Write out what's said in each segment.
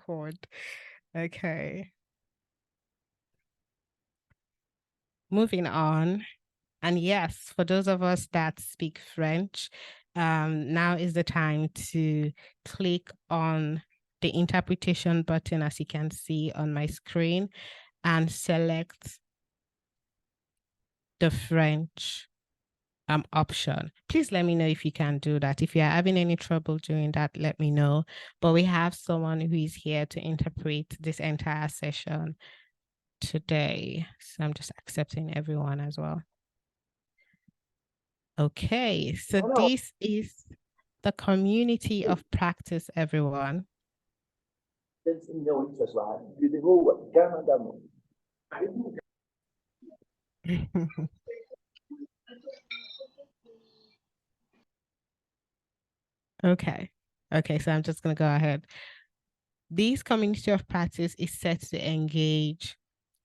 record. Okay. Moving on. And yes, for those of us that speak French, now is the time to click on the interpretation button, as you can see on my screen, and select the French option. Please let me know if you can do that. If you're having any trouble doing that, let me know. But we have someone who is here to interpret this entire session today. So I'm just accepting everyone as well. Okay, so this is the community of practice, everyone. Okay, so I'm just going to go ahead. This community of practice is set to engage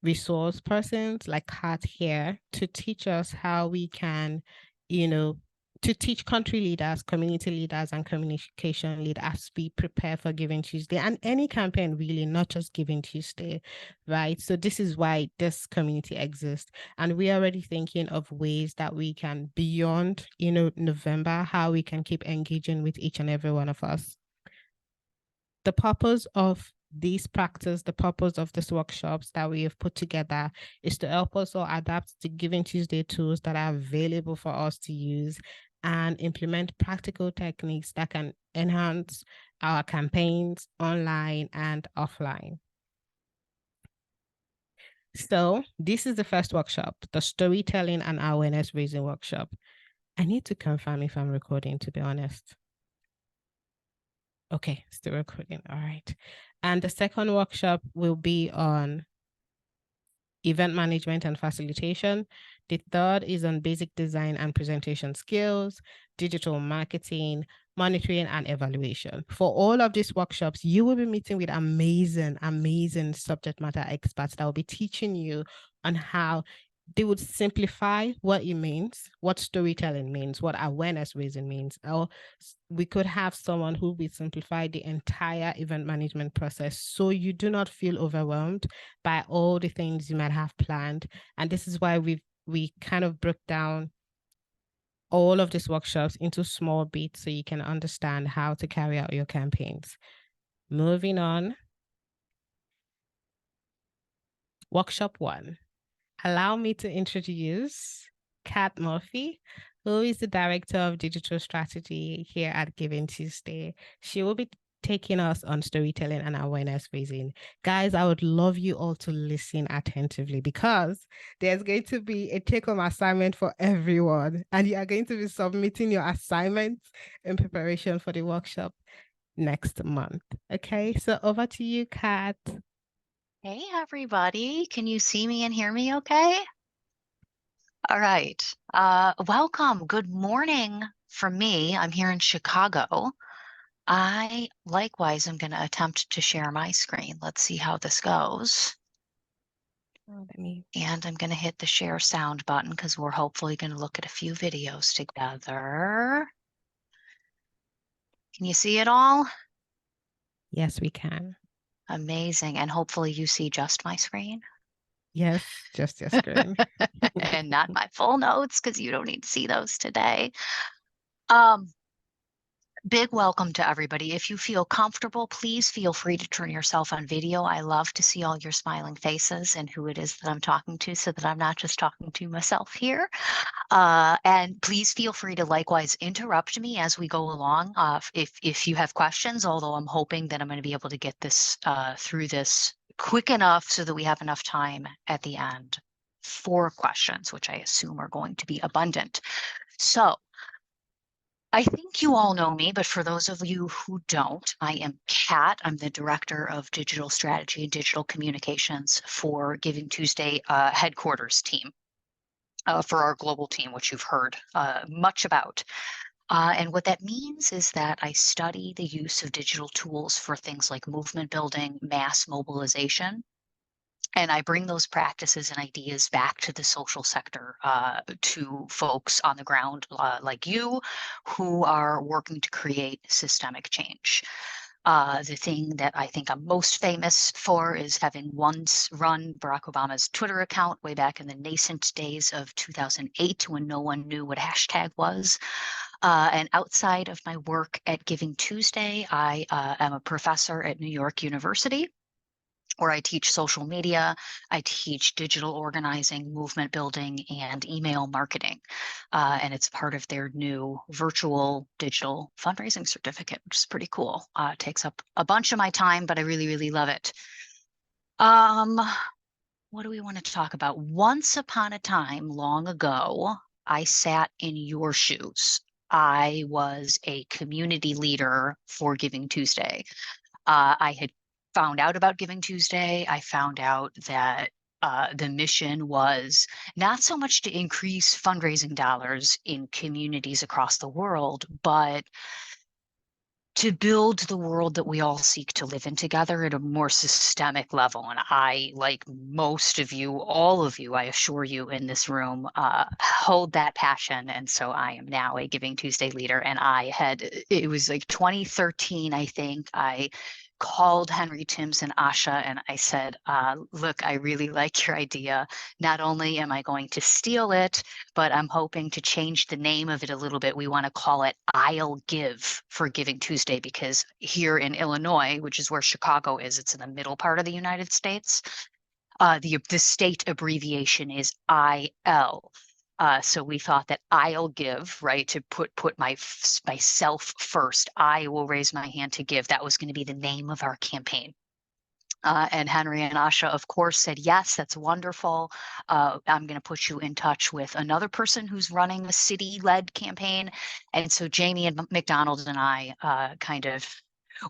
resource persons like Kat here to teach us how we can, to teach country leaders, community leaders, and communication leaders as we prepare for Giving Tuesday and any campaign, really, not just Giving Tuesday, right? So this is why this community exists. And we're already thinking of ways that we can, beyond, November, how we can keep engaging with each and every one of us. The purpose of this practice, the purpose of these workshops that we have put together is to help us all adapt to Giving Tuesday tools that are available for us to use and implement practical techniques that can enhance our campaigns online and offline. So this is the first workshop, the Storytelling and Awareness Raising workshop. I need to confirm if I'm recording, to be honest. Okay, still recording. All right. And the second workshop will be on event management and facilitation. The third is on basic design and presentation skills, digital marketing, monitoring, and evaluation. For all of these workshops, you will be meeting with amazing subject matter experts that will be teaching you on how they would simplify what it means, what storytelling means, what awareness raising means. Or we could have someone who will simplify the entire event management process so you do not feel overwhelmed by all the things you might have planned. And this is why we kind of broke down all of these workshops into small bits so you can understand how to carry out your campaigns. Moving on. Workshop 1. Allow me to introduce Kat Murphy, who is the Director of Digital Strategy here at Giving Tuesday. She will be taking us on storytelling and awareness raising. Guys, I would love you all to listen attentively because there's going to be a take-home assignment for everyone, and you are going to be submitting your assignments in preparation for the workshop next month. Okay, so over to you, Kat. Hey, everybody. Can you see me and hear me okay? All right. Welcome. Good morning from me. I'm here in Chicago. I likewise am going to attempt to share my screen. Let's see how this goes. And I'm going to hit the share sound button because we're hopefully going to look at a few videos together. Can you see it all? Yes, we can. Amazing. And hopefully you see just my screen. Yes, just your screen. And not my full notes because you don't need to see those today. Big welcome to everybody. If you feel comfortable, please feel free to turn yourself on video. I love to see all your smiling faces and who it is that I'm talking to so that I'm not just talking to myself here. And please feel free to likewise interrupt me as we go along if you have questions, although I'm hoping that I'm going to be able to get this through this quick enough so that we have enough time at the end for questions, which I assume are going to be abundant. So I think you all know me, but for those of you who don't, I am Kat. I'm the Director of Digital Strategy and Digital Communications for Giving Tuesday headquarters team, for our global team, which you've heard much about. And what that means is that I study the use of digital tools for things like movement building, mass mobilization. And I bring those practices and ideas back to the social sector, to folks on the ground like you who are working to create systemic change. The thing that I think I'm most famous for is having once run Barack Obama's Twitter account way back in the nascent days of 2008 when no one knew what hashtag was. And outside of my work at Giving Tuesday, I am a professor at New York University, where I teach social media, I teach digital organizing, movement building, and email marketing. And it's part of their new virtual digital fundraising certificate, which is pretty cool. It takes up a bunch of my time, but I really, really love it. What do we want to talk about? Once upon a time, long ago, I sat in your shoes. I was a community leader for Giving Tuesday. I had found out about Giving Tuesday. I found out that the mission was not so much to increase fundraising dollars in communities across the world, but to build the world that we all seek to live in together at a more systemic level. And I, like most of you, all of you, I assure you in this room, hold that passion. And so I am now a Giving Tuesday leader. And it was like 2013, I think, I called Henry Timms and Asha and I said, look, I really like your idea. Not only am I going to steal it, but I'm hoping to change the name of it a little bit. We want to call it I'll Give for Giving Tuesday, because here in Illinois, which is where Chicago is, it's in the middle part of the United States. The state abbreviation is IL. So we thought that I'll give, right, to put myself first. I will raise my hand to give. That was going to be the name of our campaign. And Henry and Asha, of course, said, yes, that's wonderful. I'm going to put you in touch with another person who's running a city-led campaign. And so Jamie and McDonald and I kind of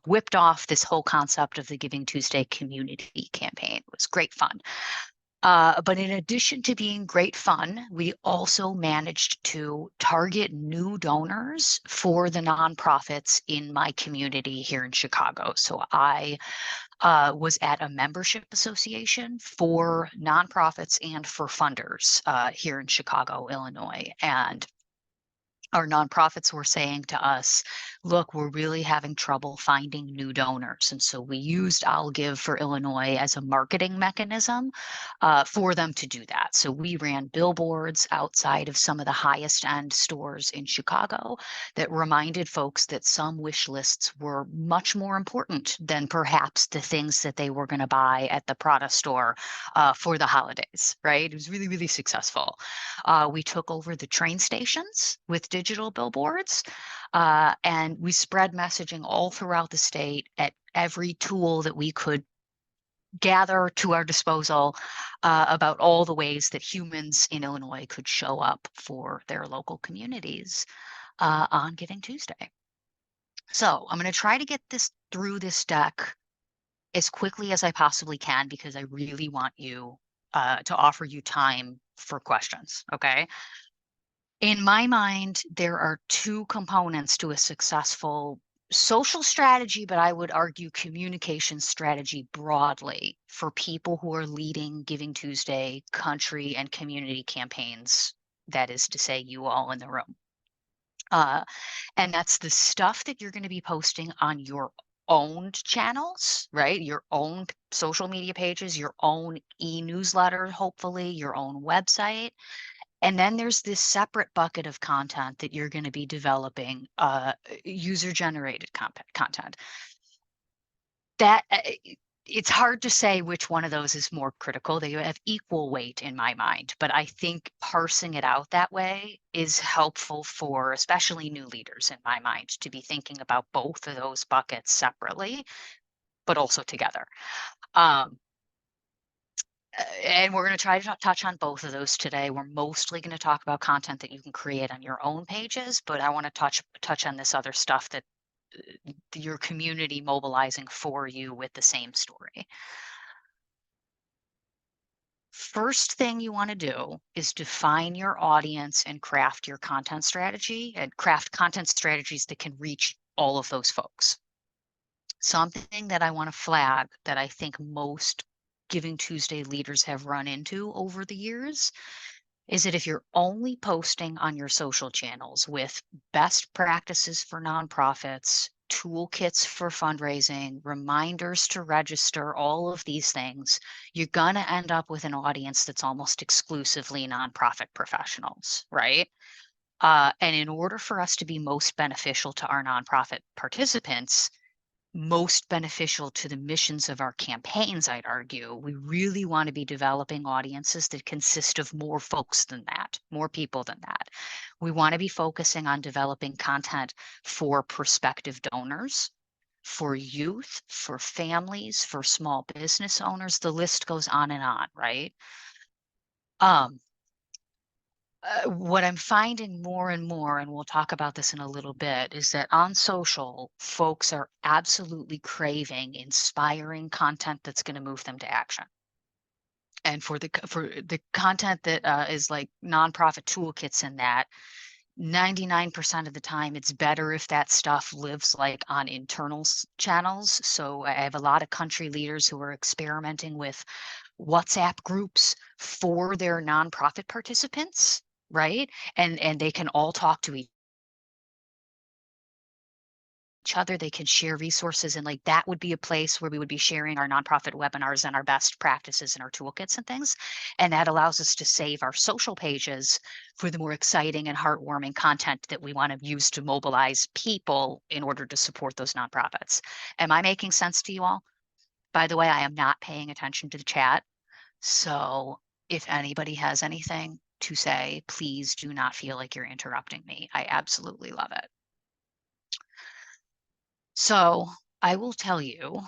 whipped off this whole concept of the Giving Tuesday community campaign. It was great fun. But in addition to being great fun, we also managed to target new donors for the nonprofits in my community here in Chicago. So I was at a membership association for nonprofits and for funders here in Chicago, Illinois. And our nonprofits were saying to us, look, we're really having trouble finding new donors. And so we used I'll Give for Illinois as a marketing mechanism for them to do that. So we ran billboards outside of some of the highest end stores in Chicago that reminded folks that some wish lists were much more important than perhaps the things that they were going to buy at the Prada store for the holidays, right? It was really, really successful. We took over the train stations with digital billboards, and we spread messaging all throughout the state at every tool that we could gather to our disposal about all the ways that humans in Illinois could show up for their local communities on Giving Tuesday. So I'm going to try to get this through this deck as quickly as I possibly can, because I really want you to offer you time for questions, okay? In my mind, there are two components to a successful social strategy, but I would argue communication strategy broadly for people who are leading Giving Tuesday country and community campaigns. That is to say, you all in the room. And that's the stuff that you're going to be posting on your own channels, right? Your own social media pages, your own e-newsletter, hopefully your own website. And then there's this separate bucket of content that you're going to be developing, user-generated content. That it's hard to say which one of those is more critical. They have equal weight in my mind, but I think parsing it out that way is helpful for especially new leaders in my mind to be thinking about both of those buckets separately, but also together. And we're going to try to touch on both of those today. We're mostly going to talk about content that you can create on your own pages, but I want to touch on this other stuff that your community mobilizing for you with the same story. First thing you want to do is define your audience and craft your content strategy, and craft content strategies that can reach all of those folks. Something that I want to flag that I think most Giving Tuesday leaders have run into over the years is that if you're only posting on your social channels with best practices for nonprofits, toolkits for fundraising, reminders to register, all of these things, you're going to end up with an audience that's almost exclusively nonprofit professionals, right? And in order for us to be most beneficial to our nonprofit participants, most beneficial to the missions of our campaigns, I'd argue, we really want to be developing audiences that consist of more folks than that, more people than that. We want to be focusing on developing content for prospective donors, for youth, for families, for small business owners. The list goes on and on, right? What I'm finding more and more, and we'll talk about this in a little bit, is that on social, folks are absolutely craving inspiring content that's going to move them to action. And for the content that is like nonprofit toolkits and that, 99% of the time, it's better if that stuff lives like on internal channels. So I have a lot of country leaders who are experimenting with WhatsApp groups for their nonprofit participants, right? And they can all talk to each other. They can share resources, and like that would be a place where we would be sharing our nonprofit webinars and our best practices and our toolkits and things. And that allows us to save our social pages for the more exciting and heartwarming content that we want to use to mobilize people in order to support those nonprofits. Am I making sense to you all? By the way, I am not paying attention to the chat. So if anybody has anything to say, please do not feel like you're interrupting me. I absolutely love it. So I will tell you,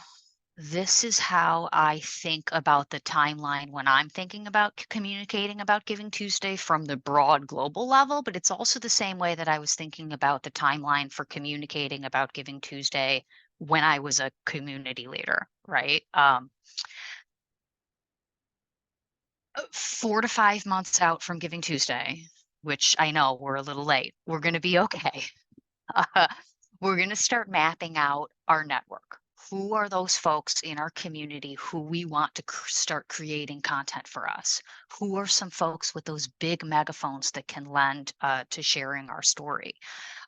this is how I think about the timeline when I'm thinking about communicating about Giving Tuesday from the broad global level, but it's also the same way that I was thinking about the timeline for communicating about Giving Tuesday when I was a community leader, right? 4 to 5 months out from Giving Tuesday, which I know we're a little late, we're going to be okay. We're going to start mapping out our network. Who are those folks in our community who we want to start creating content for us? Who are some folks with those big megaphones that can lend to sharing our story?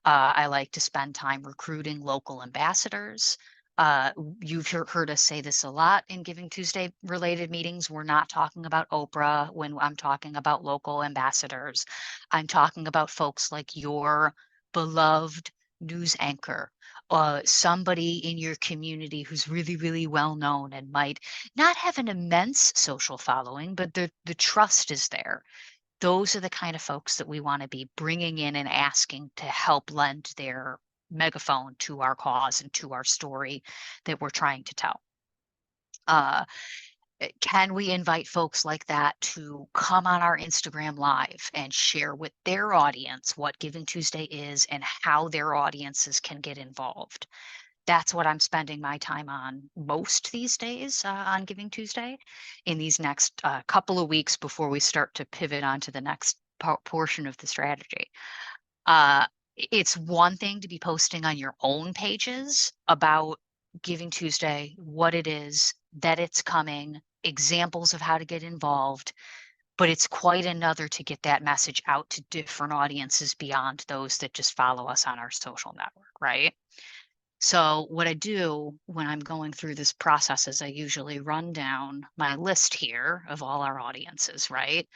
I like to spend time recruiting local ambassadors. You've heard us say this a lot in Giving Tuesday related meetings. We're not talking about Oprah when I'm talking about local ambassadors. I'm talking about folks like your beloved news anchor, somebody in your community who's really, really well known and might not have an immense social following, but the trust is there. Those are the kind of folks that we want to be bringing in and asking to help lend their megaphone to our cause and to our story that we're trying to tell. Can we invite folks like that to come on our Instagram Live and share with their audience what Giving Tuesday is and how their audiences can get involved? That's what I'm spending my time on most these days on Giving Tuesday in these next couple of weeks before we start to pivot onto the next portion of the strategy. It's one thing to be posting on your own pages about Giving Tuesday, what it is, that it's coming, examples of how to get involved, but it's quite another to get that message out to different audiences beyond those that just follow us on our social network, right? So what I do when I'm going through this process is I usually run down my list here of all our audiences, right?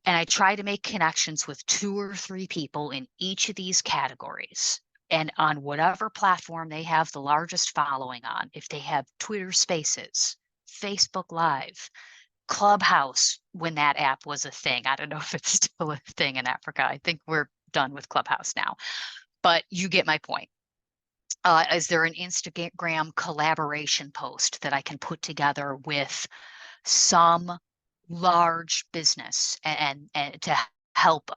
And I try to make connections with 2 or 3 people in each of these categories. And on whatever platform they have the largest following on, if they have Twitter Spaces, Facebook Live, Clubhouse, when that app was a thing. I don't know if it's still a thing in Africa. I think we're done with Clubhouse now, but you get my point. Is there an Instagram collaboration post that I can put together with some large business and to help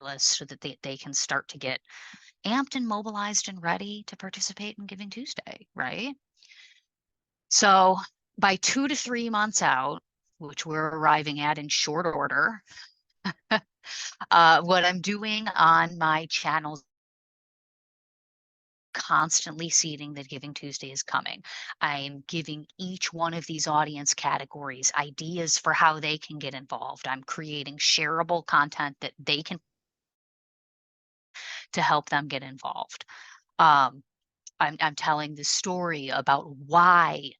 us so that they can start to get amped and mobilized and ready to participate in Giving Tuesday, right? So by 2 to 3 months out, which we're arriving at in short order, what I'm doing on my channels constantly seeding that Giving Tuesday is coming. I'm giving each one of these audience categories ideas for how they can get involved. I'm creating shareable content that they can to help them get involved. Um, I'm telling the story about why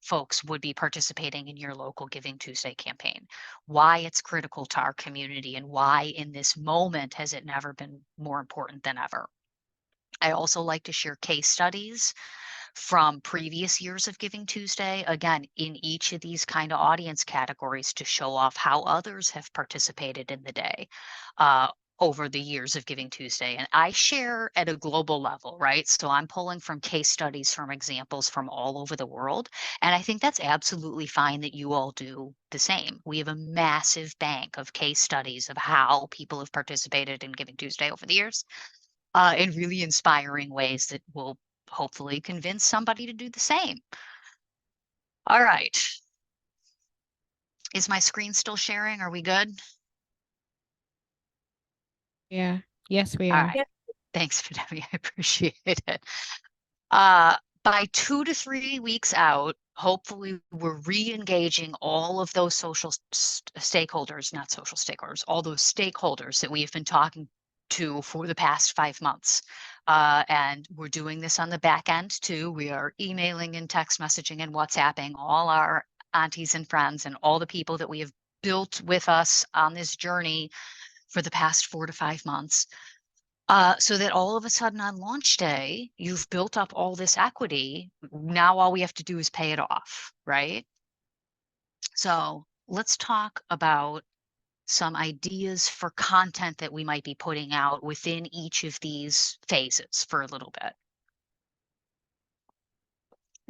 folks would be participating in your local Giving Tuesday campaign, why it's critical to our community, and why in this moment has it never been more important than ever. I also like to share case studies from previous years of Giving Tuesday, again, in each of these kind of audience categories to show off how others have participated in the day uh, over the years of Giving Tuesday. And I share at a global level, right? So I'm pulling from case studies from examples from all over the world. And I think that's absolutely fine that you all do the same. We have a massive bank of case studies of how people have participated in Giving Tuesday over the years in really inspiring ways that will hopefully convince somebody to do the same. All right. Is my screen still sharing? Are we good? Yeah. Yes, we All are. right. Thanks, Debbie. I appreciate it. Uh, by 2 to 3 weeks out, hopefully we're re-engaging all of those social stakeholders, not social stakeholders, all those stakeholders that we have been talking to for the past 5 months. And we're doing this on the back end too. We are emailing and text messaging and WhatsApping all our aunties and friends and all the people that we have built with us on this journey for the past 4 to 5 months. So that all of a sudden on launch day, you've built up all this equity. Now all we have to do is pay it off, right? So let's talk about some ideas for content that we might be putting out within each of these phases for a little bit.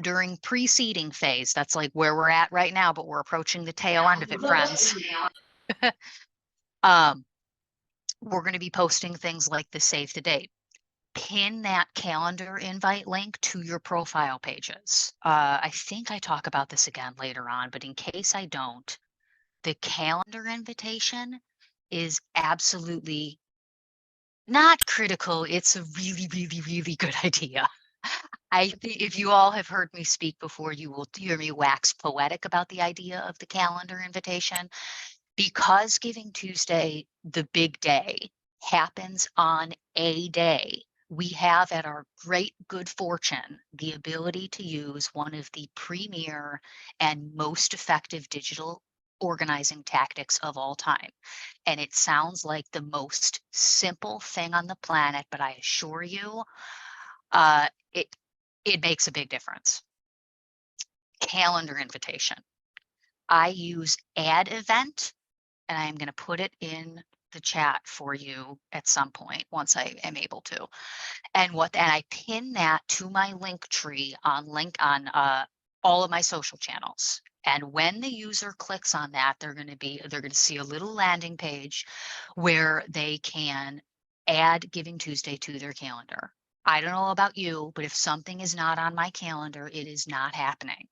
During pre-seeding phase, that's like where we're at right now, but we're approaching the tail end of it, friends. We're going to be posting things like the save the date. Pin that calendar invite link to your profile pages. I think I talk about this again later on, but in case I don't, the calendar invitation is absolutely not critical. It's a really, really, really good idea. I think if you all have heard me speak before, you will hear me wax poetic about the idea of the calendar invitation. Because Giving Tuesday, the big day, happens on a day, we have at our great good fortune the ability to use one of the premier and most effective digital organizing tactics of all time. And it sounds like the most simple thing on the planet, but I assure you, it makes a big difference. Calendar invitation. I use add event, and I'm going to put it in the chat for you at some point once I am able to. And I pin that to my link tree on all of my social channels. And when the user clicks on that, they're going to see a little landing page where they can add Giving Tuesday to their calendar. I don't know about you, but if something is not on my calendar, it is not happening.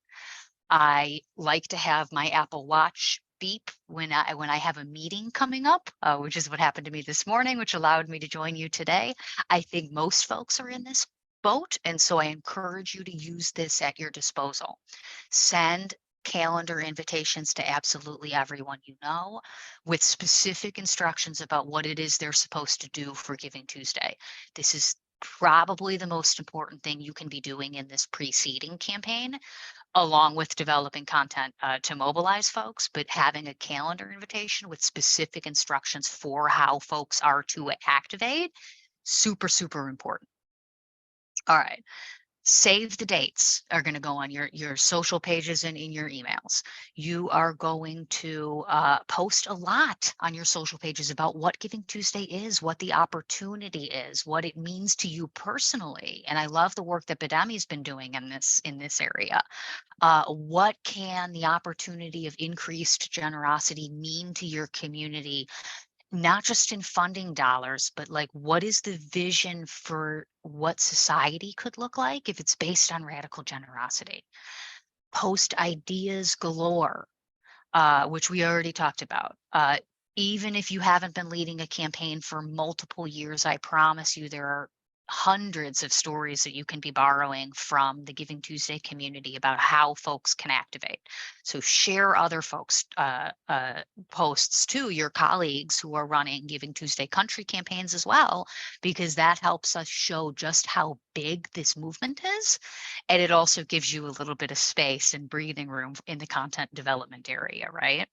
I like to have my Apple Watch beep when I have a meeting coming up, which is what happened to me this morning, which allowed me to join you today. I think most folks are in this boat, and so I encourage you to use this at your disposal. Send calendar invitations to absolutely everyone you know with specific instructions about what it is they're supposed to do for Giving Tuesday. This is probably the most important thing you can be doing in this pre-seeding campaign, along with developing content to mobilize folks, but having a calendar invitation with specific instructions for how folks are to activate, super, super important. All right. Save the dates are going to go on your social pages and in your emails. You are going to post a lot on your social pages about what Giving Tuesday is, what the opportunity is, what it means to you personally. And I love the work that Badami's been doing in this area. What can the opportunity of increased generosity mean to your community, not just in funding dollars, but like what is the vision for what society could look like if it's based on radical generosity? Post ideas galore, which we already talked about. Even if you haven't been leading a campaign for multiple years, I promise you there are hundreds of stories that you can be borrowing from the Giving Tuesday community about how folks can activate. So share other folks' posts to your colleagues who are running Giving Tuesday country campaigns as well, because that helps us show just how big this movement is. And it also gives you a little bit of space and breathing room in the content development area, right?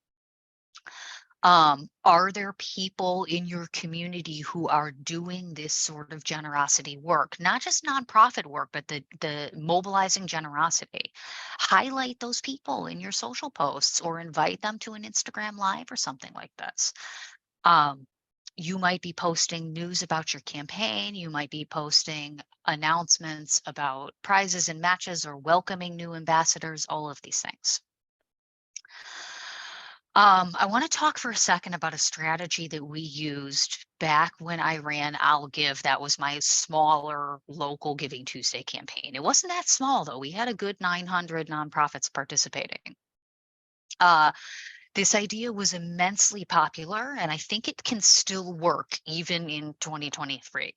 Are there people in your community who are doing this sort of generosity work, not just nonprofit work, but the mobilizing generosity? Highlight those people in your social posts or invite them to an Instagram live or something like this. Um, you might be posting news about your campaign. You might be posting announcements about prizes and matches or welcoming new ambassadors, all of these things. I want to talk for a second about a strategy that we used back when I ran I'll Give. That was my smaller local Giving Tuesday campaign. It wasn't that small though. We had a good 900 nonprofits participating. This idea was immensely popular, and I think it can still work even in 2023.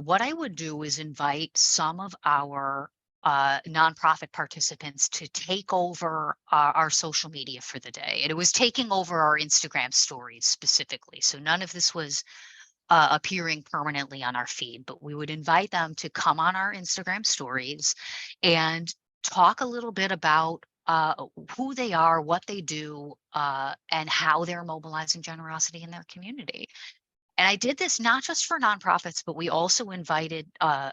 What I would do is invite some of our nonprofit participants to take over our social media for the day. And it was taking over our Instagram stories specifically. So none of this was appearing permanently on our feed, but we would invite them to come on our Instagram stories and talk a little bit about who they are, what they do, and how they're mobilizing generosity in their community. And I did this not just for nonprofits, but we also invited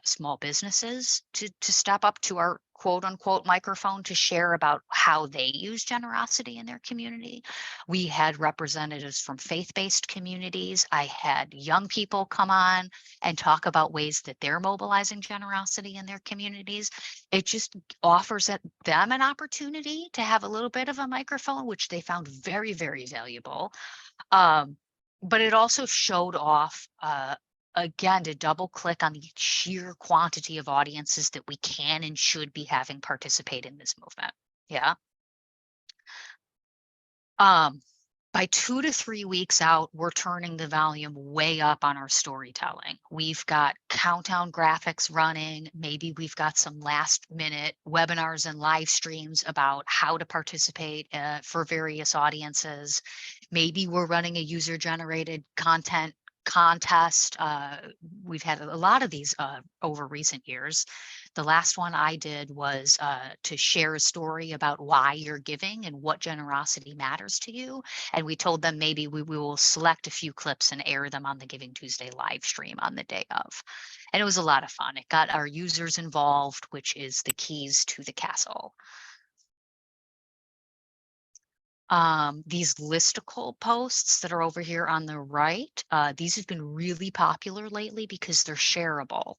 small businesses to step up to our quote unquote microphone to share about how they use generosity in their community. We had representatives from faith-based communities. I had young people come on and talk about ways that they're mobilizing generosity in their communities. It just offers them an opportunity to have a little bit of a microphone, which they found very, very valuable. But it also showed off, again, to double click on the sheer quantity of audiences that we can and should be having participate in this movement. Yeah. By 2 to 3 weeks out, we're turning the volume way up on our storytelling. We've got countdown graphics running. Maybe we've got some last minute webinars and live streams about how to participate for various audiences. Maybe we're running a user generated content contest. We've had a lot of these over recent years. The last one I did was to share a story about why you're giving and what generosity matters to you. And we told them maybe we will select a few clips and air them on the Giving Tuesday live stream on the day of. And it was a lot of fun. It got our users involved, which is the keys to the castle. These listicle posts that are over here on the right, these have been really popular lately because they're shareable.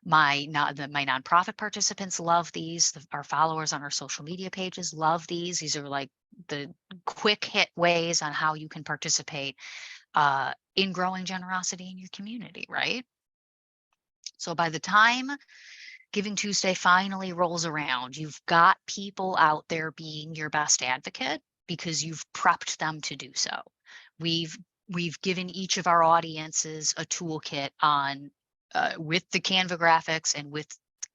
My nonprofit participants love these. Our followers on our social media pages love these. These are like the quick hit ways on how you can participate in growing generosity in your community, right? So by the time Giving Tuesday finally rolls around, you've got people out there being your best advocate because you've prepped them to do so. We've given each of our audiences a toolkit on with the Canva graphics and with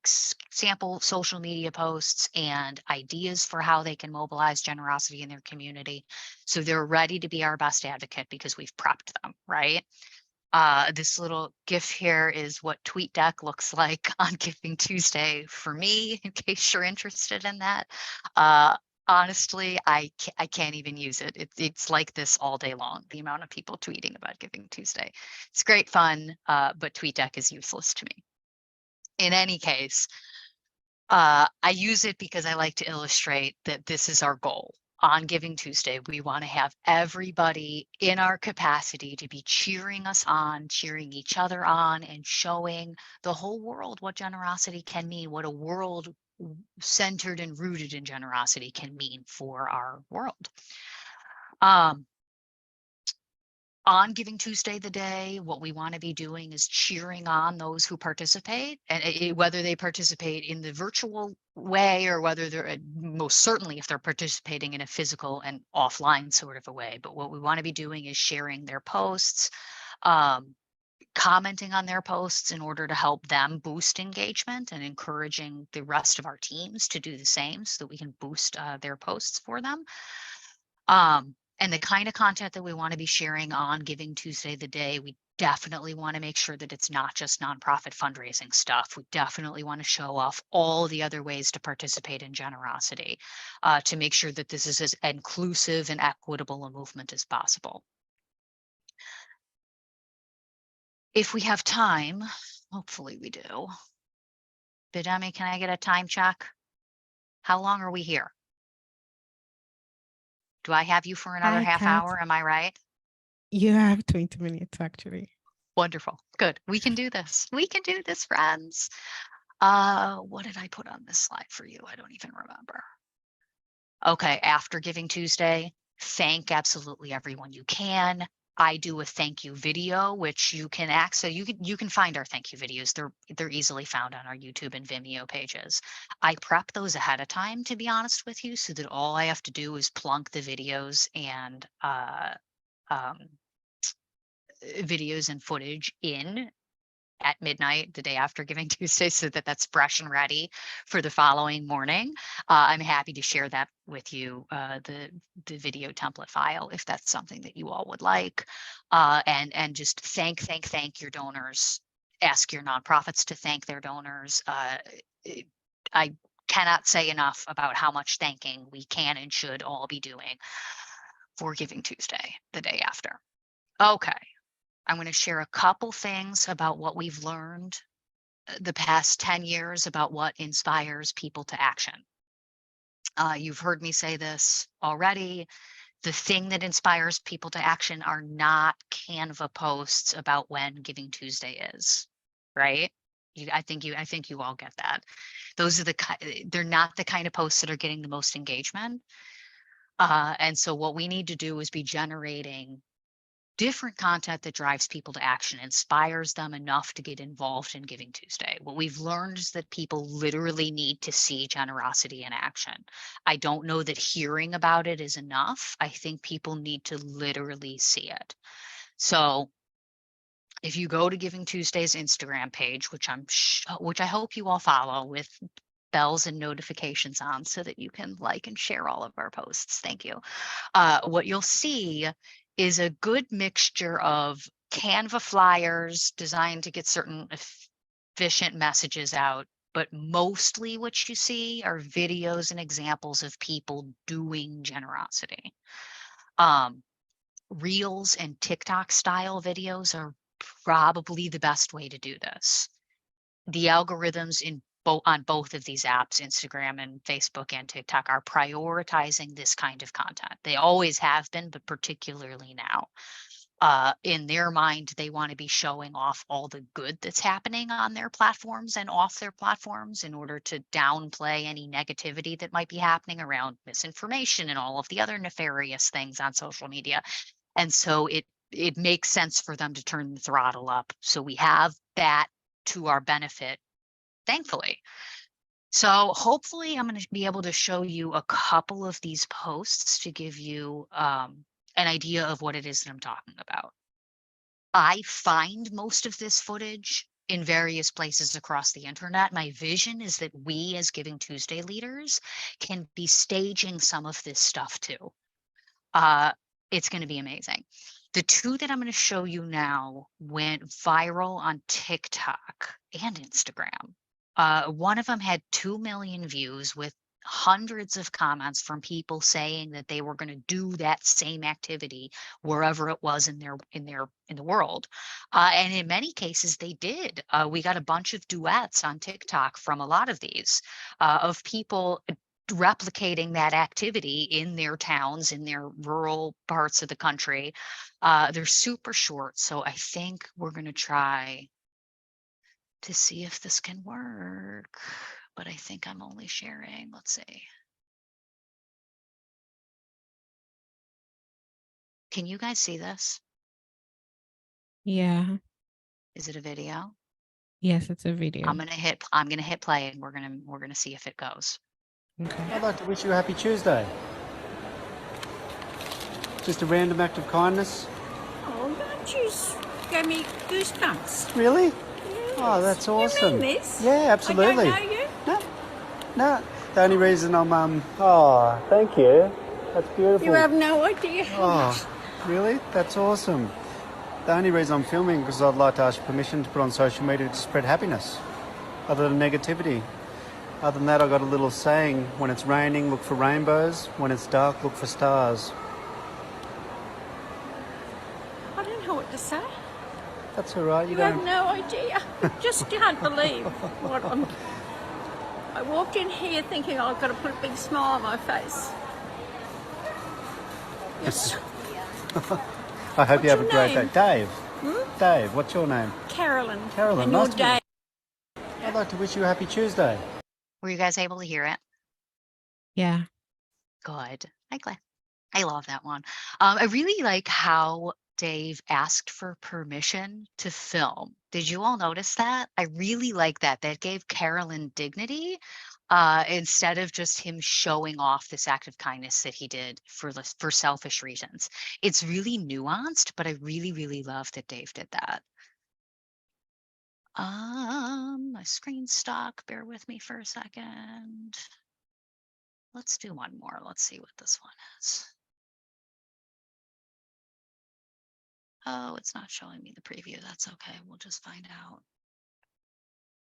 sample social media posts and ideas for how they can mobilize generosity in their community. So they're ready to be our best advocate because we've prepped them, right? This little GIF here is what TweetDeck looks like on Giving Tuesday for me, in case you're interested in that. Honestly, I can't even use it. It's like this all day long, the amount of people tweeting about Giving Tuesday. It's great fun, but TweetDeck is useless to me. In any case, I use it because I like to illustrate that this is our goal. On Giving Tuesday, we want to have everybody in our capacity to be cheering us on, cheering each other on, and showing the whole world what generosity can mean, what a world centered and rooted in generosity can mean for our world. On Giving Tuesday the day, what we want to be doing is cheering on those who participate, and whether they participate in the virtual way or whether they're most certainly if they're participating in a physical and offline sort of a way. But what we want to be doing is sharing their posts, commenting on their posts in order to help them boost engagement and encouraging the rest of our teams to do the same so that we can boost their posts for them. And the kind of content that we want to be sharing on Giving Tuesday the day, we definitely want to make sure that it's not just nonprofit fundraising stuff. We definitely want to show off all the other ways to participate in generosity to make sure that this is as inclusive and equitable a movement as possible. If we have time, hopefully we do. Bidemi, can I get a time check? How long are we here? Do I have you for another half hour? Am I right? You have 20 minutes actually. Wonderful. Good. We can do this. We can do this, friends. What did I put on this slide for you? I don't even remember. Okay, after Giving Tuesday, thank absolutely everyone you can. I do a thank you video, which you can access. You can find our thank you videos. They're easily found on our YouTube and Vimeo pages. I prep those ahead of time, to be honest with you, so that all I have to do is plunk the videos and footage in at midnight the day after Giving Tuesday, so that that's fresh and ready for the following morning. I'm happy to share that with you, the video template file, if that's something that you all would like. And just thank your donors. Ask your nonprofits to thank their donors. I cannot say enough about how much thanking we can and should all be doing for Giving Tuesday the day after. Okay. I'm going to share a couple things about what we've learned the past 10 years about what inspires people to action. You've heard me say this already. The thing that inspires people to action are not Canva posts about when Giving Tuesday is, right? I think you all get that. Those are they're not the kind of posts that are getting the most engagement. And so what we need to do is be generating different content that drives people to action, inspires them enough to get involved in Giving Tuesday. What we've learned is that people literally need to see generosity in action. I don't know that hearing about it is enough. I think people need to literally see it. So if you go to Giving Tuesday's Instagram page, which I hope you all follow with bells and notifications on so that you can like and share all of our posts. Thank you. What you'll see is a good mixture of Canva flyers designed to get certain efficient messages out, but mostly what you see are videos and examples of people doing generosity. Reels and TikTok style videos are probably the best way to do this. The algorithms on both of these apps, Instagram and Facebook and TikTok, are prioritizing this kind of content. They always have been, but particularly now. In their mind, they want to be showing off all the good that's happening on their platforms and off their platforms in order to downplay any negativity that might be happening around misinformation and all of the other nefarious things on social media. And so it makes sense for them to turn the throttle up. So we have that to our benefit, thankfully. So hopefully I'm going to be able to show you a couple of these posts to give you an idea of what it is that I'm talking about. I find most of this footage in various places across the internet. My vision is that we as Giving Tuesday leaders can be staging some of this stuff too. It's going to be amazing. The two that I'm going to show you now went viral on TikTok and Instagram. One of them had 2 million views with hundreds of comments from people saying that they were going to do that same activity wherever it was in the world. And in many cases they did. We got a bunch of duets on TikTok from a lot of these of people replicating that activity in their towns, in their rural parts of the country. They're super short, so I think we're going to try to see if this can work, but I think I'm only sharing, let's see. Can you guys see this? Yeah. Is it a video? Yes, it's a video. I'm gonna hit play and we're gonna see if it goes. Okay. I'd like to wish you a happy Tuesday. Just a random act of kindness. Oh, not just gave me goosebumps. Really? Yes. Oh, that's awesome. You mean this? Yeah, absolutely. I don't know you. No. The only reason I'm oh, thank you. That's beautiful. You have no idea how much. Oh, really? That's awesome. The only reason I'm filming because I'd like to ask permission to put on social media to spread happiness, other than negativity. Other than that, I got a little saying: when it's raining, look for rainbows. When it's dark, look for stars. I don't know what to say. That's all right. You have no idea. Just can't believe what I walked in here thinking I've got to put a big smile on my face. Yes. I hope you have a your great name? day. Dave. Dave, what's your name? Carolyn. Carolyn, And nice your to day. I'd like to wish you a happy Tuesday. Were you guys able to hear it? Yeah. Good. I love that one. I really like how Dave asked for permission to film. Did you all notice that? I really like that. That gave Carolyn dignity instead of just him showing off this act of kindness that he did for selfish reasons. It's really nuanced, but I really, really love that Dave did that. My screen's stuck. Bear with me for a second. Let's do one more. Let's see what this one is. Oh, it's not showing me the preview. That's okay. We'll just find out.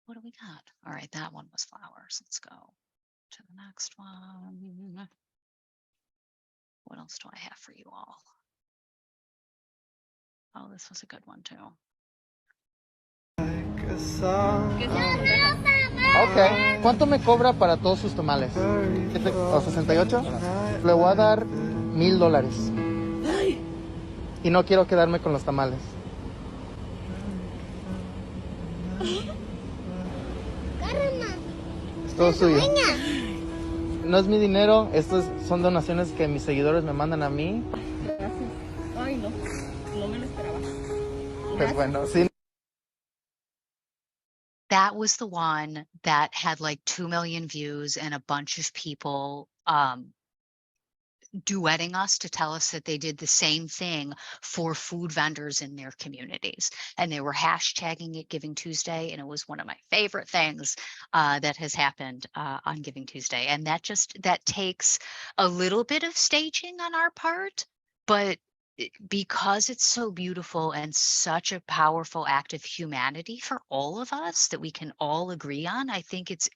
What do we got? All right, that one was flowers. Let's go to the next one. What else do I have for you all? Oh, this was a good one too. Ok, ¿cuánto me cobra para todos sus tamales? ¿O 68? Le voy a dar $1,000. Y no quiero quedarme con los tamales. Es todo suyo. No es mi dinero, estos son donaciones que mis seguidores me mandan a mí. Gracias. Ay, no me lo esperaba. Pues bueno, sí. That was the one that had like 2 million views and a bunch of people duetting us to tell us that they did the same thing for food vendors in their communities. And they were hashtagging it Giving Tuesday. And it was one of my favorite things that has happened on Giving Tuesday. And that takes a little bit of staging on our part, but because it's so beautiful and such a powerful act of humanity for all of us that we can all agree on, I think it's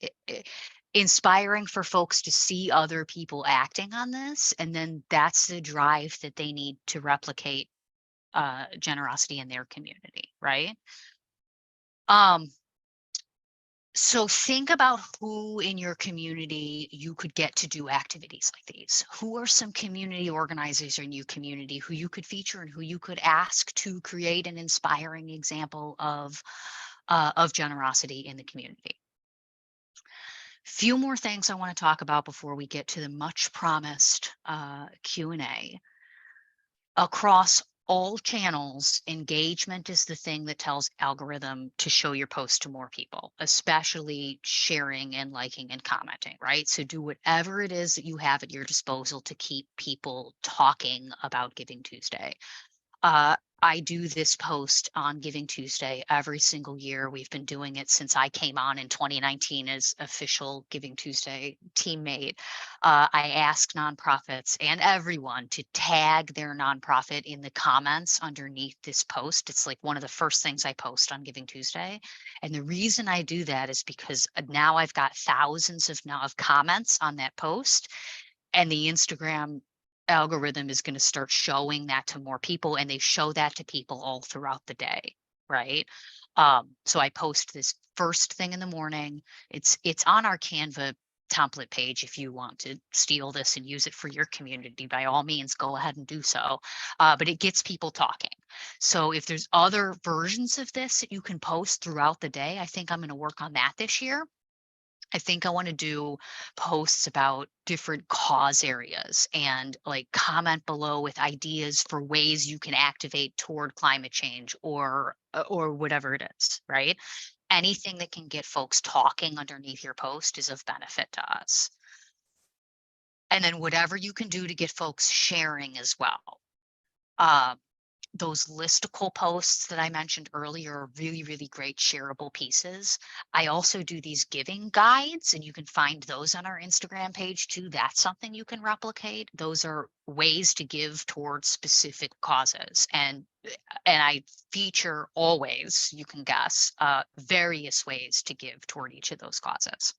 inspiring for folks to see other people acting on this. And then that's the drive that they need to replicate generosity in their community, right? So think about who in your community you could get to do activities like these. Who are some community organizers in your community who you could feature and who you could ask to create an inspiring example of generosity in the community? Few more things I want to talk about before we get to the much promised Q&A. Across all channels, engagement is the thing that tells algorithm to show your post to more people, especially sharing and liking and commenting, right? So do whatever it is that you have at your disposal to keep people talking about Giving Tuesday. I do this post on Giving Tuesday every single year. We've been doing it since I came on in 2019 as official Giving Tuesday teammate. I ask nonprofits and everyone to tag their nonprofit in the comments underneath this post. It's like one of the first things I post on Giving Tuesday. And the reason I do that is because now I've got thousands of comments on that post, and the Instagram algorithm is going to start showing that to more people, and they show that to people all throughout the day, right? So I post this first thing in the morning. It's on our Canva template page. If you want to steal this and use it for your community, by all means, go ahead and do so. But it gets people talking. So if there's other versions of this that you can post throughout the day, I think I'm going to work on that this year. I think I want to do posts about different cause areas and like comment below with ideas for ways you can activate toward climate change or whatever it is, right? Anything that can get folks talking underneath your post is of benefit to us. And then whatever you can do to get folks sharing as well. those listicle posts that I mentioned earlier are really, really great shareable pieces. I also do these giving guides, and you can find those on our Instagram page too. That's something you can replicate. Those are ways to give towards specific causes. And I feature always, you can guess, various ways to give toward each of those causes.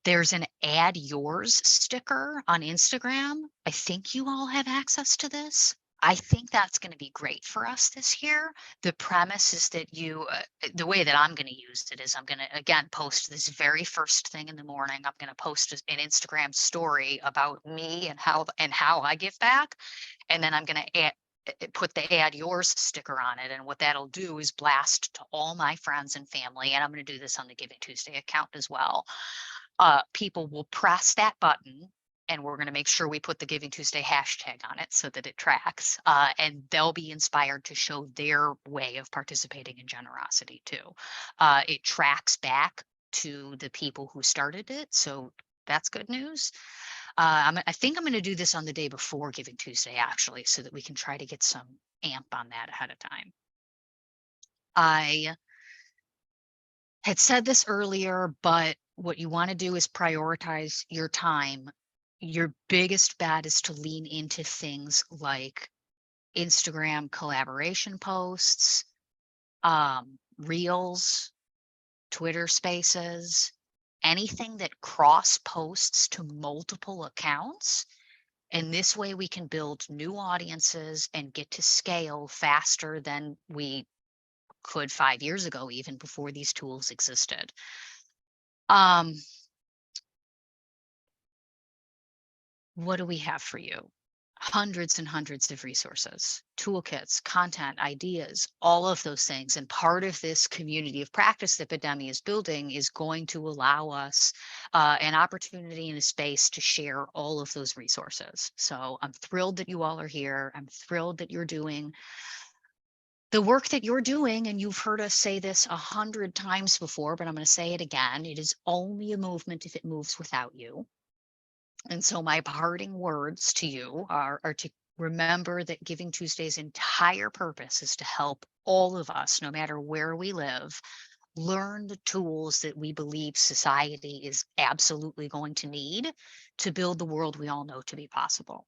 There's an add yours sticker on Instagram. I think you all have access to this. I think that's going to be great for us this year. The premise is that you, the way that I'm going to use it is I'm going to, again, post this very first thing in the morning. I'm going to post an Instagram story about me and how I give back. And then I'm going to put the add yours sticker on it. And what that'll do is blast to all my friends and family. And I'm going to do this on the Giving Tuesday account as well. People will press that button, and we're going to make sure we put the Giving Tuesday hashtag on it so that it tracks, and they'll be inspired to show their way of participating in generosity too. It tracks back to the people who started it, so that's good news. I think I'm going to do this on the day before Giving Tuesday, actually, so that we can try to get some amp on that ahead of time. I had said this earlier, but what you want to do is prioritize your time. Your biggest bet is to lean into things like Instagram collaboration posts, Reels, Twitter Spaces, anything that cross posts to multiple accounts. And this way we can build new audiences and get to scale faster than we could 5 years ago, even before these tools existed. What do we have for you? Hundreds and hundreds of resources, toolkits, content, ideas, all of those things. And part of this community of practice that Bidemi is building is going to allow us an opportunity and a space to share all of those resources. So I'm thrilled that you all are here. I'm thrilled that you're doing the work that you're doing, and you've heard us say this 100 times before, but I'm going to say it again. It is only a movement if it moves without you. And so my parting words to you are to remember that Giving Tuesday's entire purpose is to help all of us, no matter where we live, learn the tools that we believe society is absolutely going to need to build the world we all know to be possible.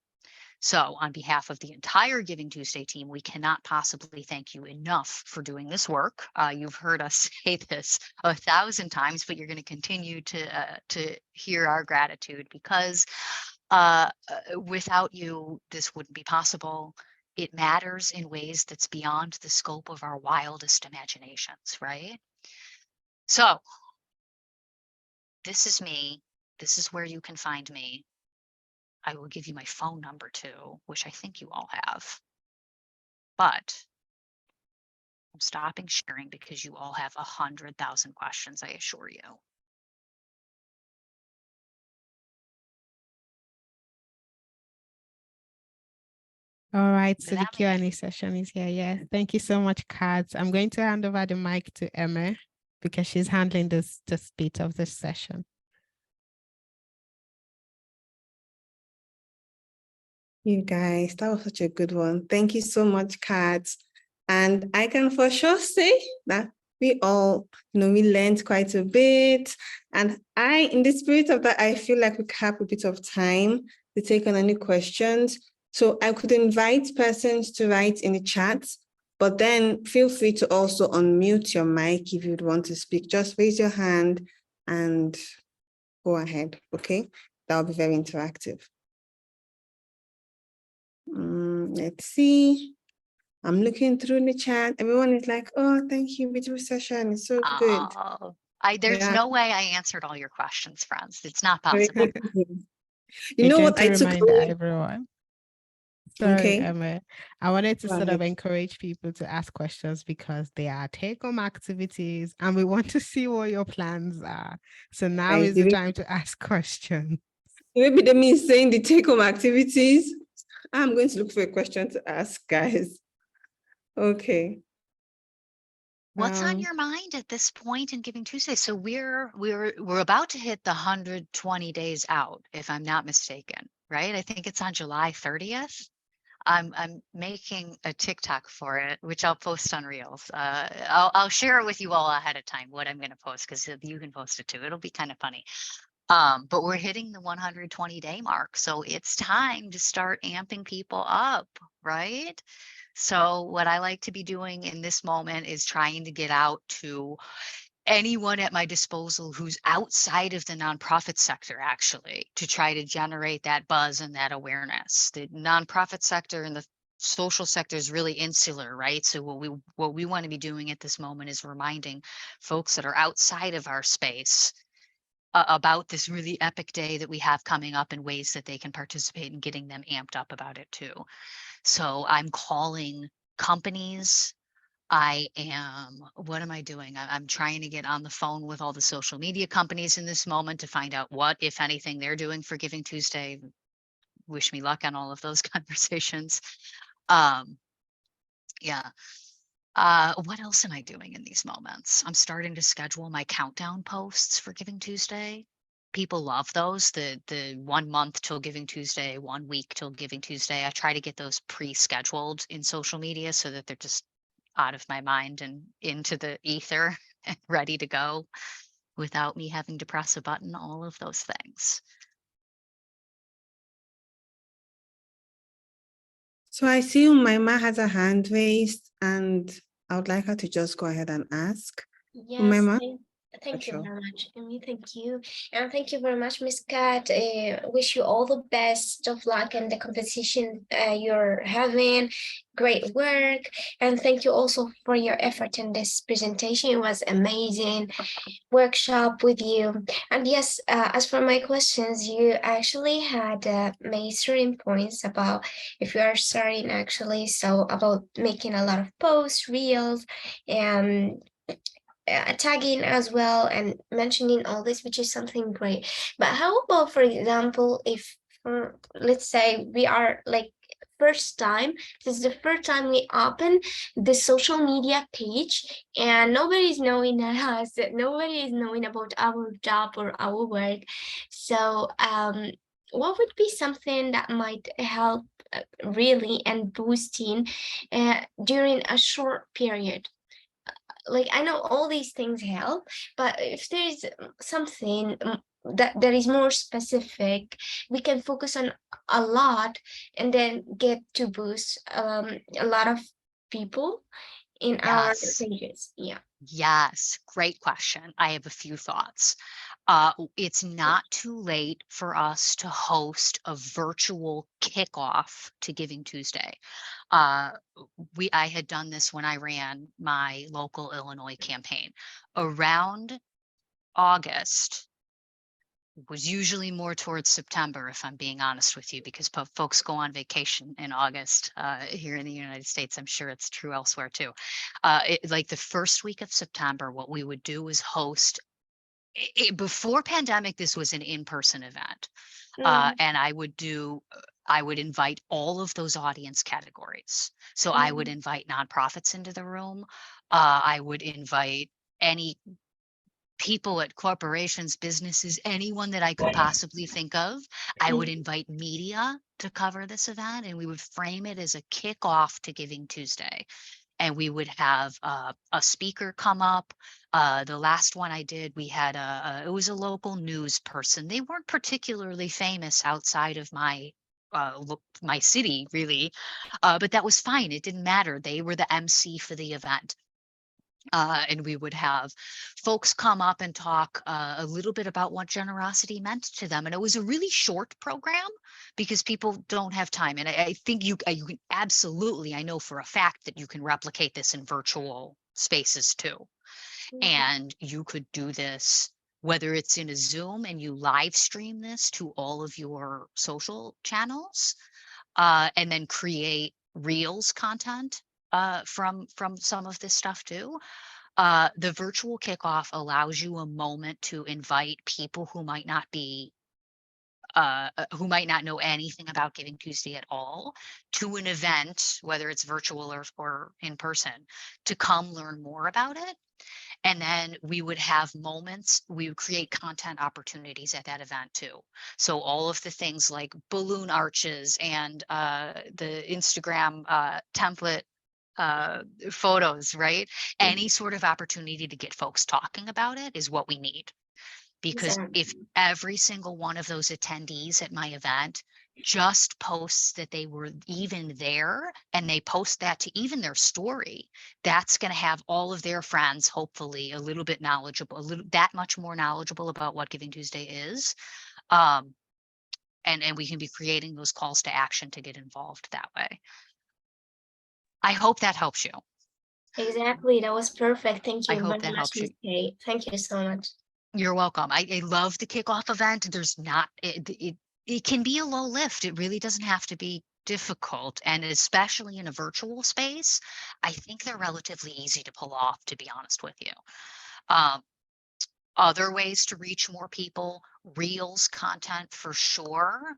So on behalf of the entire Giving Tuesday team, we cannot possibly thank you enough for doing this work. You've heard us say this 1,000 times, but you're going to continue to hear our gratitude, because without you, this wouldn't be possible. It matters in ways that's beyond the scope of our wildest imaginations, right? So this is me. This is where you can find me. I will give you my phone number too, which I think you all have. But I'm stopping sharing because you all have 100,000 questions, I assure you. All right, so the Bidemi. Q&A session is here. Yeah, thank you so much, Cards. I'm going to hand over the mic to Emma because she's handling this bit of this session. You guys, that was such a good one. Thank you so much, Kat. And I can for sure say that we all, we learned quite a bit. And in the spirit of that, I feel like we have a bit of time to take on any questions. So I could invite persons to write in the chat, but then feel free to also unmute your mic if you'd want to speak. Just raise your hand and go ahead, okay? That'll be very interactive. Let's see. I'm looking through the chat. Everyone is like, oh, thank you. Beautiful session. It's so good. There's no way I answered all your questions, friends. It's not possible. You know what? I took remind everyone. Sorry, okay. Emma. I wanted to sort of encourage people to ask questions because they are take-home activities and we want to see what your plans are. So now is the time to ask questions. Maybe that means saying the take-home activities. I'm going to look for a question to ask, guys. Okay. What's on your mind at this point in Giving Tuesday? So we're about to hit the 120 days out, if I'm not mistaken, right? I think it's on July 30th. I'm making a TikTok for it, which I'll post on Reels. I'll share it with you all ahead of time what I'm going to post, because you can post it too. It'll be kind of funny. But we're hitting the 120-day mark, so it's time to start amping people up, right? So what I like to be doing in this moment is trying to get out to anyone at my disposal who's outside of the nonprofit sector, actually, to try to generate that buzz and that awareness. The nonprofit sector and the social sector is really insular, right? So what we want to be doing at this moment is reminding folks that are outside of our space about this really epic day that we have coming up, and ways that they can participate, and getting them amped up about it too. So I'm calling companies. What am I doing? I'm trying to get on the phone with all the social media companies in this moment to find out what, if anything, they're doing for Giving Tuesday. Wish me luck on all of those conversations. Yeah. What else am I doing in these moments? I'm starting to schedule my countdown posts for Giving Tuesday. People love those, the 1 month till Giving Tuesday, 1 week till Giving Tuesday. I try to get those pre-scheduled in social media so that they're just out of my mind and into the ether and ready to go without me having to press a button, all of those things. So I see Umaima has a hand raised, and I would like her to just go ahead and ask. Yes, Umaima? thank you Sure. very much, Amy. Thank you. And thank you very much, Miss Kat. Wish you all the best of luck in the competition you're having. Great work. And thank you also for your effort in this presentation. It was amazing workshop with you. And yes, as for my questions, you actually had made certain points about if you are starting actually, so about making a lot of posts, reels, and tagging as well, and mentioning all this, which is something great. But how about, for example, if let's say we are like first time, this is the first time we open the social media page and nobody is knowing us, nobody is knowing about our job or our work. So what would be something that might help really and boosting during a short period? Like, I know all these things help, but if there's something that is more specific, we can focus on a lot and then get to boost a lot of people in our Yes. pages. Yeah. Yes, great question. I have a few thoughts. It's not too late for us to host a virtual kickoff to Giving Tuesday. I had done this when I ran my local Illinois campaign. Around August, was usually more towards September, if I'm being honest with you, because folks go on vacation in August here in the United States. I'm sure it's true elsewhere too. Like the first week of September, what we would do is host, before pandemic, this was an in-person event. And I would invite all of those audience categories. So I would invite nonprofits into the room. I would invite any people at corporations, businesses, anyone that I could possibly think of. I would invite media to cover this event, and we would frame it as a kickoff to Giving Tuesday. And we would have a speaker come up. The last one I did, we had it was a local news person. They weren't particularly famous outside of my city, really, but that was fine. It didn't matter. They were the MC for the event. And we would have folks come up and talk a little bit about what generosity meant to them. And it was a really short program because people don't have time. And I think you can absolutely, I know for a fact that you can replicate this in virtual spaces too. And you could do this, whether it's in a Zoom and you live stream this to all of your social channels, and then create Reels content from some of this stuff too. The virtual kickoff allows you a moment to invite people who might not know anything about Giving Tuesday at all to an event, whether it's virtual or in person, to come learn more about it. And then we would have moments, we would create content opportunities at that event too. So all of the things like balloon arches and the Instagram template photos, right? Any sort of opportunity to get folks talking about it is what we need. Because if every single one of those attendees at my event just posts that they were even there and they post that to even their story, that's going to have all of their friends, hopefully a little bit knowledgeable, that much more knowledgeable about what Giving Tuesday is. And we can be creating those calls to action to get involved that way. I hope that helps you. Exactly. That was perfect. Thank you I hope very that much, helps you. Ms. Kate. Thank you so much. You're welcome. I love the kickoff event. There's not, it can be a low lift. It really doesn't have to be difficult. And especially in a virtual space, I think they're relatively easy to pull off, to be honest with you. Other ways to reach more people, Reels content for sure.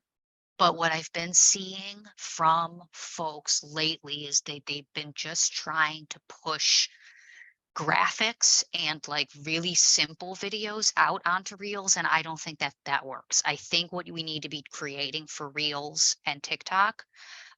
But what I've been seeing from folks lately is they've been just trying to push graphics and like really simple videos out onto Reels, and I don't think that works. I think what we need to be creating for Reels and TikTok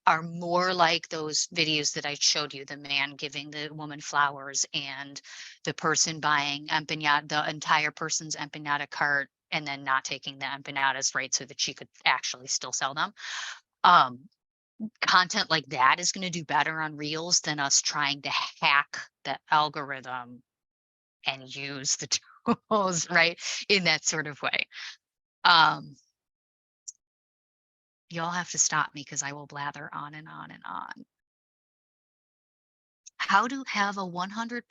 are more like those videos that I showed you, the man giving the woman flowers and the person buying empanada, the entire person's empanada cart, and then not taking the empanadas, right, so that she could actually still sell them. Content like that is going to do better on Reels than us trying to hack the algorithm and use the tools, right, in that sort of way. Y'all have to stop me because I will blather on and on and on. How to have a 100%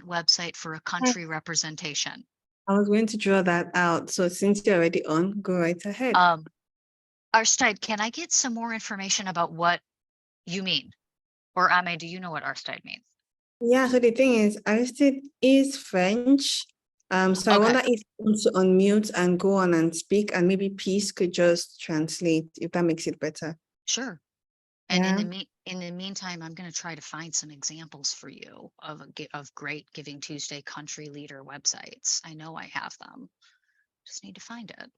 website for a country representation. I was going to draw that out. So since you're already on, go right ahead. Arstide, can I get some more information about what you mean? Or Ame, do you know what Arstide means? Yeah, so the thing is, Aristide is French. So I wonder if you want to unmute and go on and speak, and maybe Peace could just translate if that makes it better. Sure. And in the meantime, I'm going to try to find some examples for you of great Giving Tuesday country leader websites. I know I have them. Just need to find it.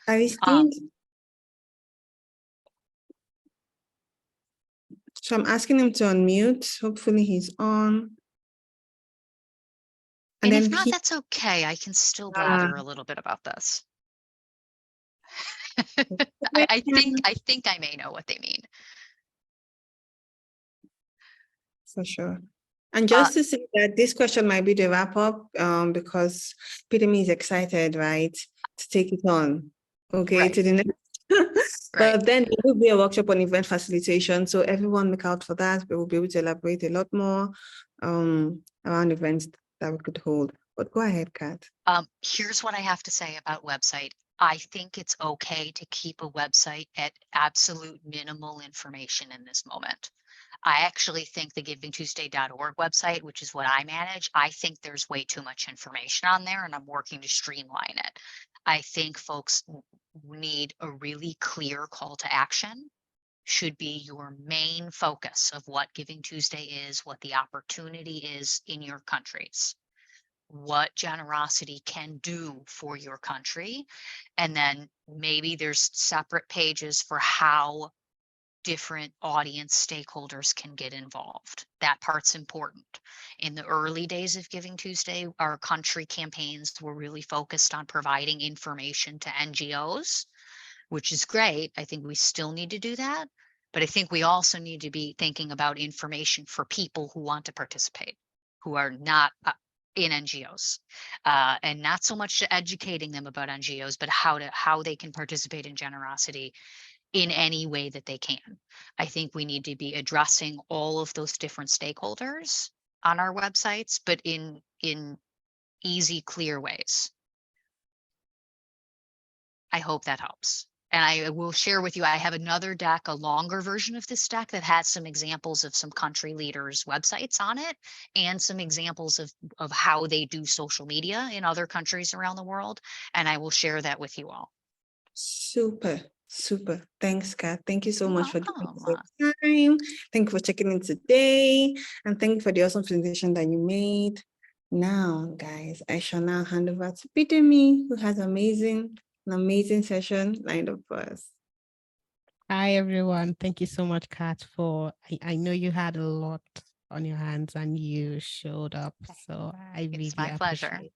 Aristide? So I'm asking him to unmute. Hopefully he's on. And if not, that's okay. I can still blather a little bit about this. I think I may know what they mean. For sure. And just to say that this question might be the wrap up because Pidemi is excited, right, to take it on. Okay, right. to the next. But then it will be a workshop on event facilitation. So everyone look out for that. We will be able to elaborate a lot more around events that we could hold. But go ahead, Kat. Here's what I have to say about website. I think it's okay to keep a website at absolute minimal information in this moment. I actually think the GivingTuesday.org website, which is what I manage, I think there's way too much information on there and I'm working to streamline it. I think folks need a really clear call to action. Should be your main focus of what Giving Tuesday is, what the opportunity is in your countries, what generosity can do for your country. And then maybe there's separate pages for how different audience stakeholders can get involved. That part's important. In the early days of Giving Tuesday, our country campaigns were really focused on providing information to NGOs, which is great. I think we still need to do that. But I think we also need to be thinking about information for people who want to participate, who are not in NGOs, and not so much educating them about NGOs, but how they can participate in generosity in any way that they can. I think we need to be addressing all of those different stakeholders on our websites, but in easy, clear ways. I hope that helps. And I will share with you, I have another deck, a longer version of this deck that has some examples of some country leaders' websites on it and some examples of how they do social media in other countries around the world. And I will share that with you all. Super. Super. Thanks, Kat. Thank you so much for giving us your time. Thank you for checking in today. And thank you for the awesome presentation that you made. Now, guys, I shall now hand over to Bidemi, who has an amazing session lined up for us. Hi, everyone. Thank you so much, Kat, I know you had a lot on your hands and you showed up. So I really It's my pleasure. appreciate it.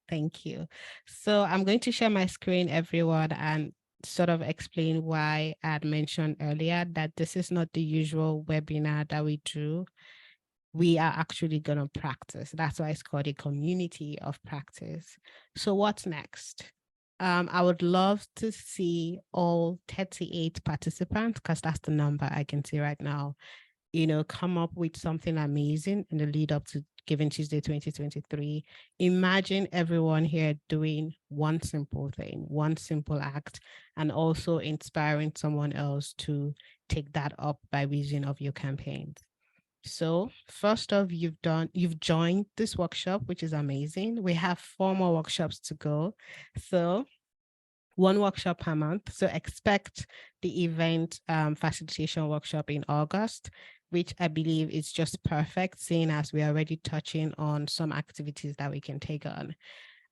Thank you. So I'm going to share my screen, everyone, and sort of explain why I had mentioned earlier that this is not the usual webinar that we do. We are actually going to practice. That's why it's called a community of practice. So what's next? I would love to see all 38 participants, because that's the number I can see right now, come up with something amazing in the lead up to Giving Tuesday 2023. Imagine everyone here doing one simple thing, one simple act, and also inspiring someone else to take that up by reason of your campaigns. So first off, you've joined this workshop, which is amazing. We have 4 more workshops to go. So 1 workshop per month. So expect the event facilitation workshop in August, which I believe is just perfect, seeing as we are already touching on some activities that we can take on.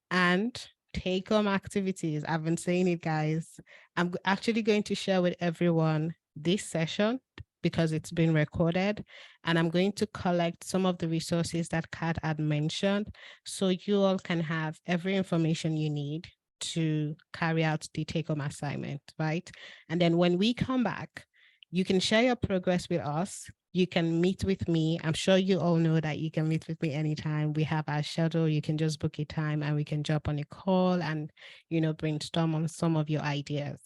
And take-home activities. I've been saying it, guys. I'm actually going to share with everyone this session because it's been recorded, and I'm going to collect some of the resources that Kat had mentioned, so you all can have every information you need to carry out the take-home assignment, right? And then when we come back, you can share your progress with us. You can meet with me. I'm sure you all know that you can meet with me anytime. We have our schedule. You can just book a time and we can jump on a call and, brainstorm on some of your ideas.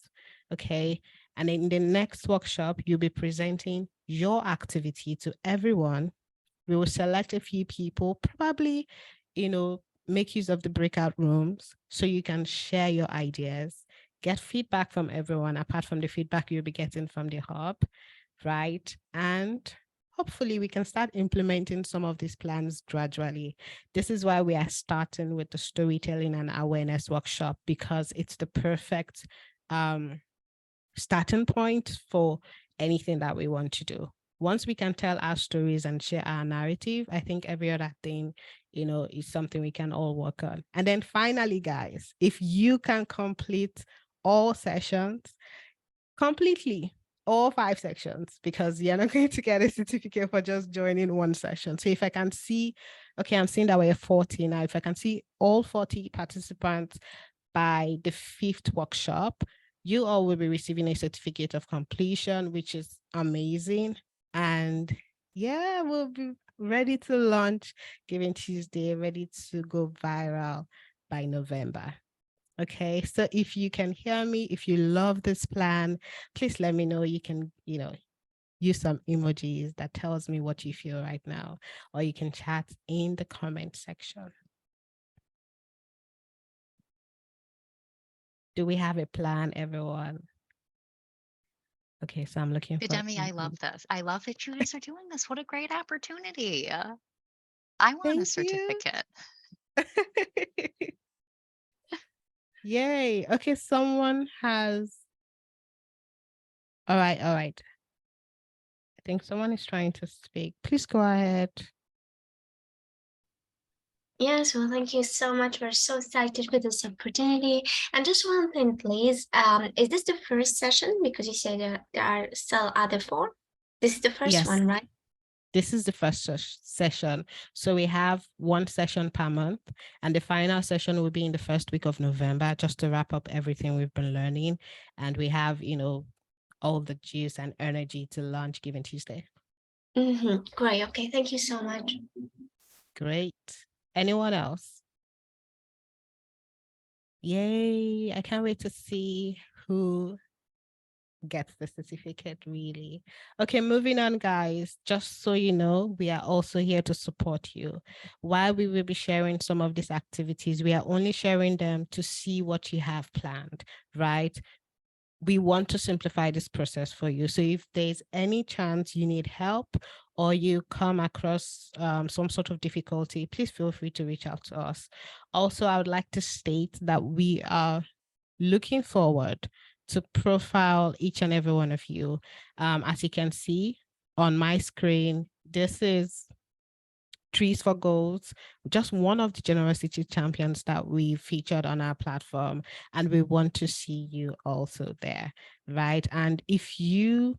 Okay. And in the next workshop, you'll be presenting your activity to everyone. We will select a few people, probably, make use of the breakout rooms so you can share your ideas, get feedback from everyone, apart from the feedback you'll be getting from the hub, right? And hopefully we can start implementing some of these plans gradually. This is why we are starting with the storytelling and awareness workshop, because it's the perfect starting point for anything that we want to do. Once we can tell our stories and share our narrative, I think every other thing, is something we can all work on. And then finally, guys, if you can complete all sessions completely, all 5 sections, because you're not going to get a certificate for just joining one session. So if I can see, okay, I'm seeing that we're 40 now. If I can see all 40 participants by the 5th workshop, you all will be receiving a certificate of completion, which is amazing. And yeah, we'll be ready to launch Giving Tuesday, ready to go viral by November. Okay, so if you can hear me, if you love this plan, please let me know. You can, use some emojis that tells me what you feel right now, or you can chat in the comment section. Do we have a plan, everyone? Okay, so I'm looking for... Demi, I love this. I love that you guys are doing this. What a great opportunity. I want a certificate. Yay. Okay, someone has... All right. I think someone is trying to speak. Please go ahead. Yes, well, thank you so much. We're so excited for this opportunity. And just one thing, please. Is this the first session? Because you said there are still other 4. This is the first one, right? This is the first session. So we have 1 session per month, and the final session will be in the first week of November, just to wrap up everything we've been learning. And we have, all the juice and energy to launch Giving Tuesday. Great. Okay. Thank you so much. Great. Anyone else? Yay. I can't wait to see who gets the certificate, really. Okay, moving on, guys. Just so you know, we are also here to support you. While we will be sharing some of these activities, we are only sharing them to see what you have planned, right? We want to simplify this process for you. So if there's any chance you need help or you come across some sort of difficulty, please feel free to reach out to us. Also, I would like to state that we are looking forward to profile each and every one of you. As you can see on my screen, this is Trees for Goals, just one of the generosity champions that we featured on our platform, and we want to see you also there, right? And if you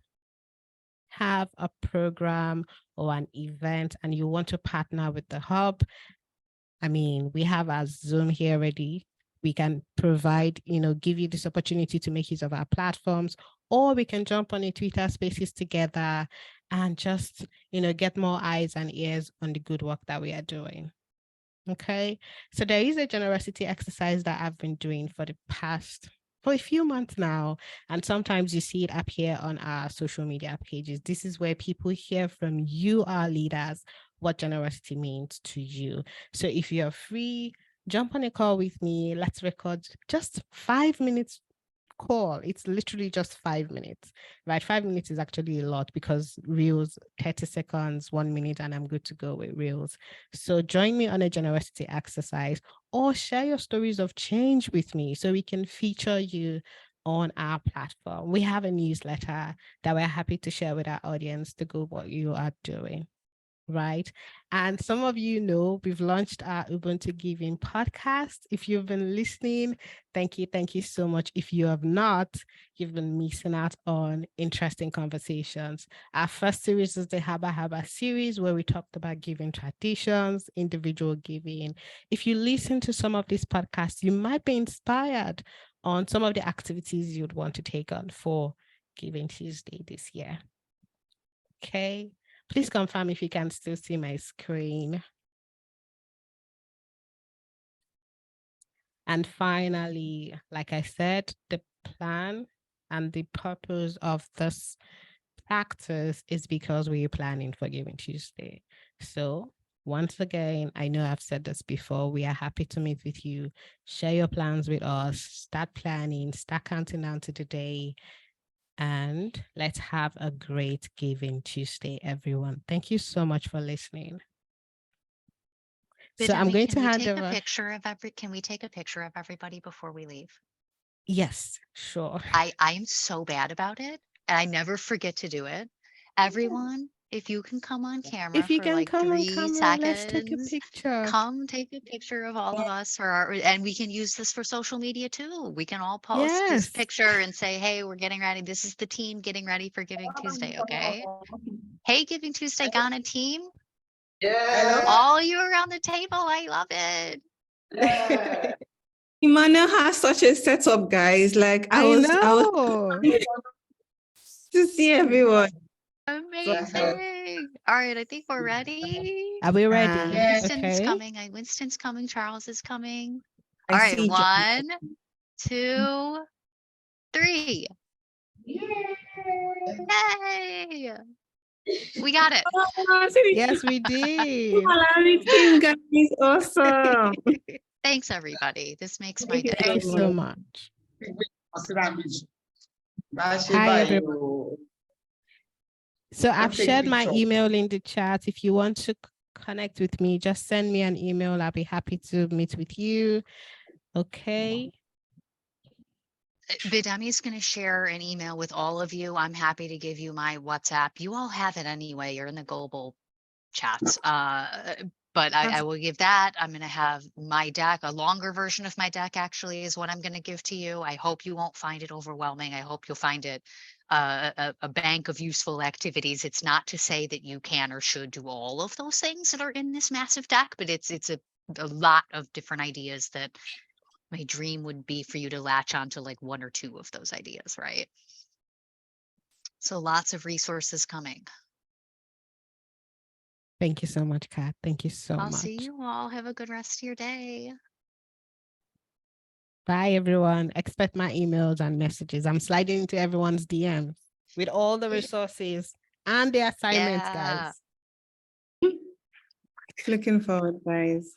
have a program or an event and you want to partner with the hub, I mean, we have our Zoom here ready. We can provide, give you this opportunity to make use of our platforms, or we can jump on a Twitter Spaces together and just, get more eyes and ears on the good work that we are doing. Okay, so there is a generosity exercise that I've been doing for a few months now, and sometimes you see it up here on our social media pages. This is where people hear from you, our leaders, what generosity means to you. So if you're free, jump on a call with me. Let's record just 5 minutes call. It's literally just 5 minutes, right? 5 minutes is actually a lot because Reels, 30 seconds, 1 minute, and I'm good to go with Reels. So join me on a generosity exercise or share your stories of change with me so we can feature you on our platform. We have a newsletter that we're happy to share with our audience to go what you are doing. Right. And some of you know we've launched our Ubuntu Giving podcast. If you've been listening, thank you. Thank you so much. If you have not, you've been missing out on interesting conversations. Our first series is the Haba Haba series, where we talked about giving traditions, individual giving. If you listen to some of these podcasts, you might be inspired on some of the activities you'd want to take on for Giving Tuesday this year. Okay. Please confirm if you can still see my screen. And finally, like I said, the plan and the purpose of this practice is because we're planning for Giving Tuesday. So once again, I know I've said this before, we are happy to meet with you. Share your plans with us, start planning, start counting down to the day. And let's have a great Giving Tuesday, everyone. Thank you so much for listening. So I'm going to hand over. Can we take a picture of everybody before we leave? Yes, sure. I'm so bad about it, and I never forget to do it. Everyone, if you can come on camera if you for can like come 3 on camera, seconds, let's take a picture. Come take a picture of all of us and we can use this for social media too. We can all post this picture and say, hey, we're getting ready. This is the team getting ready for Giving Tuesday, okay? Hey, Giving Tuesday Ghana team. Yeah. All you around the table. I love it. Yeah. Emmanuel has such a setup, guys. Like I was to see everyone. Amazing. All right, I think we're ready. Are we ready? Winston's coming. Winston's coming. Charles is coming. All right, 1, 2, 3. Yay! We got it. Yes, we did. Team guys, awesome. Thanks, everybody. This makes my day. Thank you so much. Hi, everyone. So I've shared my email in the chat. If you want to connect with me, just send me an email. I'll be happy to meet with you. Okay. Bidemi is going to share an email with all of you. I'm happy to give you my WhatsApp. You all have it anyway. You're in the global chats. But I will give that. I'm going to have my deck, a longer version of my deck actually is what I'm going to give to you. I hope you won't find it overwhelming. I hope you'll find it a bank of useful activities. It's not to say that you can or should do all of those things that are in this massive deck, but it's a lot of different ideas that my dream would be for you to latch on to like 1 or 2 of those ideas, right? So lots of resources coming. Thank you so much, Kat. Thank you so much. I'll see you all. Have a good rest of your day. Bye, everyone. Expect my emails and messages. I'm sliding into everyone's DMs with all the resources and the assignments, guys. Looking forward, guys.